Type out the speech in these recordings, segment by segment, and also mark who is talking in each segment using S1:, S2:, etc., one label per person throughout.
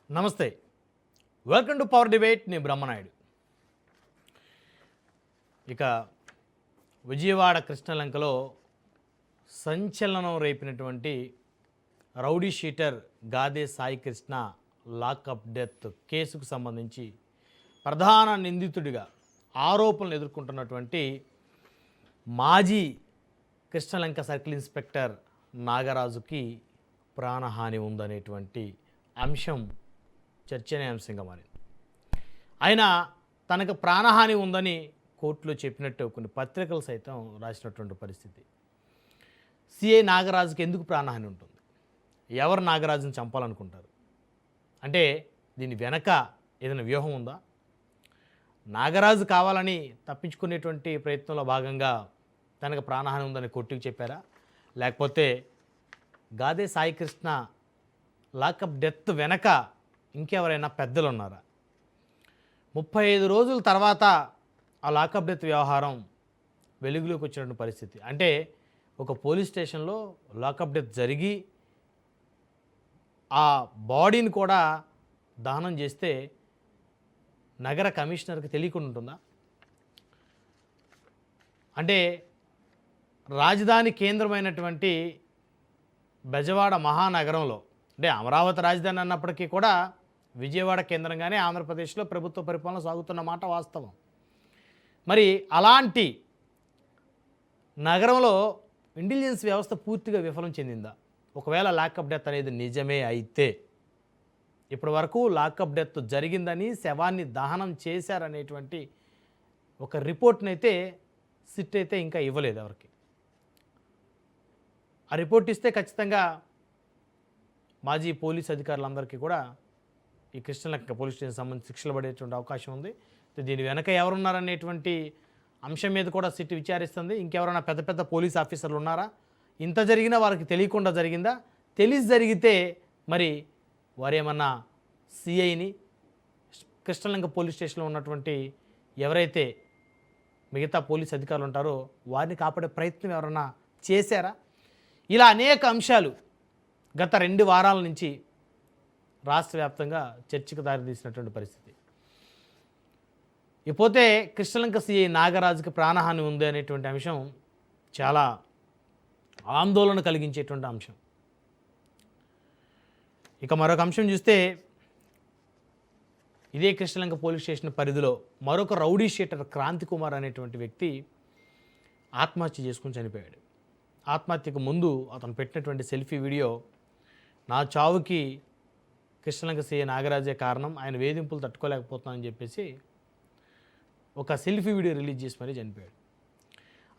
S1: నమస్తే, welcome to power debate. నేను బ్రహ్మనాయుడు. ఇక విజయవాడ కృష్ణలంకలో సంచలనం రేపినటువంటి rowdy sheeter Gade Sai Krishna lockup death కేసుకు సంబంధించి ప్రధాన నిందితుడిగా ఆరోపణలు ఎదుర్కొంటున్నటువంటి మాజీ కృష్ణలంక సర్కిల్ ఇన్స్పెక్టర్ నాగరాజుకి ప్రాణహాని ఉందనేటువంటి అంశం చర్చనీయాంశంగా మారింది. ఆయన తనకు ప్రాణహాని ఉందని కోర్టులో చెప్పినట్టు కొన్ని పత్రికలు సైతం రాసినటువంటి పరిస్థితి. సిఐ నాగరాజుకి ఎందుకు ప్రాణహాని ఉంటుంది? ఎవరు నాగరాజుని చంపాలనుకుంటారు? అంటే దీని వెనక ఏదైనా వ్యూహం ఉందా? నాగరాజు కావాలని తప్పించుకునేటువంటి ప్రయత్నంలో భాగంగా తనకు ప్రాణహాని ఉందని కోర్టుకు చెప్పారా? లేకపోతే గాదే సాయి కృష్ణ లాకప్ డెత్ వెనక ఇంకెవరైనా పెద్దలు ఉన్నారా? 35 రోజుల తర్వాత ఆ లాకప్ డెత్ వ్యవహారం వెలుగులోకి వచ్చినటువంటి పరిస్థితి. అంటే ఒక పోలీస్ స్టేషన్లో లాకప్ డెత్ జరిగి ఆ బాడీని కూడా దహనం చేస్తే నగర కమిషనర్కి తెలియకుండా ఉంటుందా? అంటే రాజధాని కేంద్రమైనటువంటి బెజవాడ మహానగరంలో, అంటే అమరావతి రాజధాని అన్నప్పటికీ కూడా విజయవాడ కేంద్రంగానే ఆంధ్రప్రదేశ్లో ప్రభుత్వ పరిపాలన సాగుతున్న మాట వాస్తవం. మరి అలాంటి నగరంలో ఇంటెలిజెన్స్ వ్యవస్థ పూర్తిగా విఫలం చెందిందా? ఒకవేళ లాకప్ డెత్ అనేది నిజమే అయితే, ఇప్పటి వరకు లాకప్ డెత్ జరిగిందని, శవాన్ని దహనం చేశారనేటువంటి ఒక రిపోర్ట్ని అయితే సిట్ అయితే ఇంకా ఇవ్వలేదు ఎవరికి. ఆ రిపోర్ట్ ఇస్తే ఖచ్చితంగా మాజీ పోలీస్ అధికారులందరికీ కూడా ఈ కృష్ణలంక పోలీస్ స్టేషన్ సంబంధించి శిక్షలు పడేటువంటి అవకాశం ఉంది. దీని వెనక ఎవరున్నారనేటువంటి అంశం మీద కూడా సిట్ విచారిస్తుంది. ఇంకెవరైనా పెద్ద పెద్ద పోలీస్ ఆఫీసర్లు ఉన్నారా? ఇంత జరిగినా వారికి తెలియకుండా జరిగిందా? తెలిసి జరిగితే మరి వారేమన్నా సిఐని, కృష్ణలంక పోలీస్ స్టేషన్లో ఉన్నటువంటి ఎవరైతే మిగతా పోలీస్ అధికారులు ఉంటారో వారిని కాపాడే ప్రయత్నం ఎవరన్నా చేశారా? ఇలా అనేక అంశాలు గత 2 వారాల నుంచి రాష్ట్ర వ్యాప్తంగా చర్చకు దారితీసినటువంటి పరిస్థితి. ఇకపోతే కృష్ణలంక సిఐ నాగరాజుకి ప్రాణహాని ఉంది అనేటువంటి అంశం చాలా ఆందోళన కలిగించేటువంటి అంశం. ఇక మరొక అంశం చూస్తే, ఇదే కృష్ణలంక పోలీస్ స్టేషన్ పరిధిలో మరొక రౌడీ షీటర్ క్రాంతి కుమార్ అనేటువంటి వ్యక్తి ఆత్మహత్య చేసుకుని చనిపోయాడు. ఆత్మహత్యకు ముందు అతను పెట్టినటువంటి సెల్ఫీ వీడియో, నా చావుకి కృష్ణలంక సిఐ నాగరాజే కారణం, ఆయన వేధింపులు తట్టుకోలేకపోతున్నానని చెప్పేసి ఒక సెల్ఫీ వీడియో రిలీజ్ చేసి మరీ చనిపోయాడు.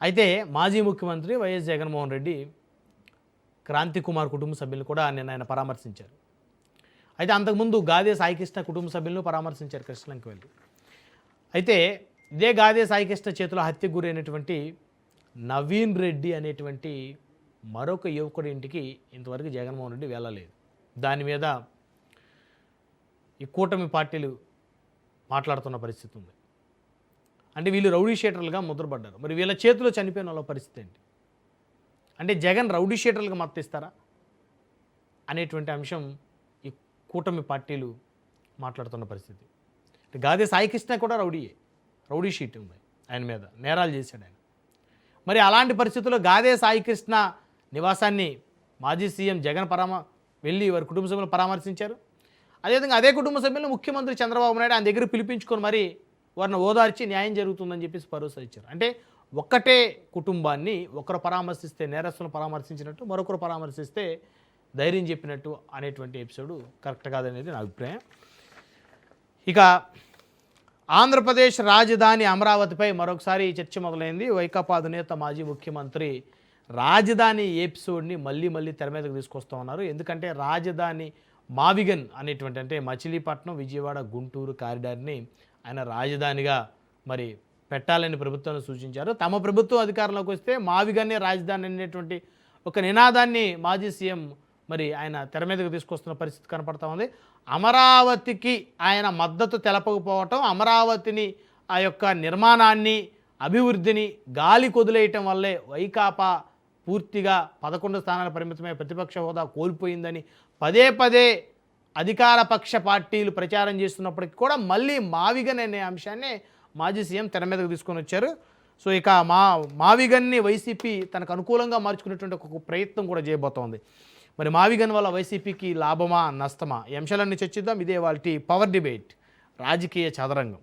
S1: అయితే మాజీ ముఖ్యమంత్రి వైఎస్ జగన్మోహన్ రెడ్డి క్రాంతి కుమార్ కుటుంబ సభ్యులను కూడా ఆయన పరామర్శించారు. అయితే అంతకుముందు గాదే సాయి కృష్ణ కుటుంబ సభ్యులను పరామర్శించారు కృష్ణలంక వెళ్ళి. అయితే ఇదే గాదే సాయి కృష్ణ చేతిలో హత్యకు గురైనటువంటి నవీన్ రెడ్డి అనేటువంటి మరొక యువకుడి ఇంటికి ఇంతవరకు జగన్మోహన్ రెడ్డి వెళ్ళలేదు. దాని మీద ఈ కూటమి పార్టీలు మాట్లాడుతున్న పరిస్థితి ఉంది. అంటే వీళ్ళు రౌడీ షీటర్లుగా ముద్రపడ్డారు. మరి వీళ్ళ చేతిలో చనిపోయిన వాళ్ళ పరిస్థితి ఏంటి? అంటే జగన్ రౌడీ షీటర్లుగా మద్దతిస్తారా అనేటువంటి అంశం ఈ కూటమి పార్టీలు మాట్లాడుతున్న పరిస్థితి. గాదే సాయి కృష్ణ కూడా రౌడీ షీట్ ఉంది ఆయన మీద, నేరాలు చేశాడు ఆయన. మరి అలాంటి పరిస్థితుల్లో గాదే సాయి కృష్ణ నివాసాన్ని మాజీ సీఎం జగన్ వెళ్ళి వారి కుటుంబ సభ్యులను పరామర్శించారు. అదేవిధంగా అదే కుటుంబ సభ్యులను ముఖ్యమంత్రి చంద్రబాబు నాయుడు ఆయన దగ్గర పిలిపించుకొని మరి వారిని ఓదార్చి న్యాయం జరుగుతుందని చెప్పేసి భరోసా ఇచ్చారు. అంటే ఒక్కటే కుటుంబాన్ని ఒకరు పరామర్శిస్తే నేరస్తులను పరామర్శించినట్టు, మరొకరు పరామర్శిస్తే ధైర్యం చెప్పినట్టు అనేటువంటి ఎపిసోడ్ కరెక్ట్ కాదనేది నా అభిప్రాయం. ఇక ఆంధ్రప్రదేశ్ రాజధాని అమరావతిపై మరొకసారి చర్చ మొదలైంది. వైకాపా అధినేత మాజీ ముఖ్యమంత్రి రాజధాని ఎపిసోడ్ని మళ్ళీ తెర మీదకు తీసుకొస్తూ ఉన్నారు. ఎందుకంటే రాజధాని మావిగన్ అనేటువంటి, అంటే మచిలీపట్నం, విజయవాడ, గుంటూరు కారిడార్ని ఆయన రాజధానిగా మరి పెట్టాలని ప్రభుత్వాన్ని సూచించారు. తమ ప్రభుత్వం అధికారంలోకి వస్తే మావిగన్నే రాజధాని అనేటువంటి ఒక నినాదాన్ని మాజీ సీఎం మరి ఆయన తెర మీదకు తీసుకొస్తున్న పరిస్థితి కనపడతా ఉంది. అమరావతికి ఆయన మద్దతు తెలపకపోవటం, అమరావతిని ఆ యొక్క నిర్మాణాన్ని, అభివృద్ధిని గాలి కొదిలేయటం వల్లే వైకాపా పూర్తిగా 11 స్థానాల పరిమితమై ప్రతిపక్ష హోదా కోల్పోయిందని పదే అధికార పక్ష పార్టీలు ప్రచారం చేస్తున్నప్పటికీ కూడా మళ్ళీ మావిగన్ అనే అంశాన్ని మాజీ సీఎం తెర మీదకు తీసుకొని వచ్చారు. సో ఇక మావిగన్ని వైసీపీ తనకు అనుకూలంగా మార్చుకునేటువంటి ఒక ప్రయత్నం కూడా చేయబోతోంది. మరి మావిగన్ వల్ల వైసీపీకి లాభమా నష్టమా? ఈ అంశాలన్నీ చర్చిద్దాం. ఇదే వాళ్ళ పవర్ డిబేట్, రాజకీయ చదరంగం.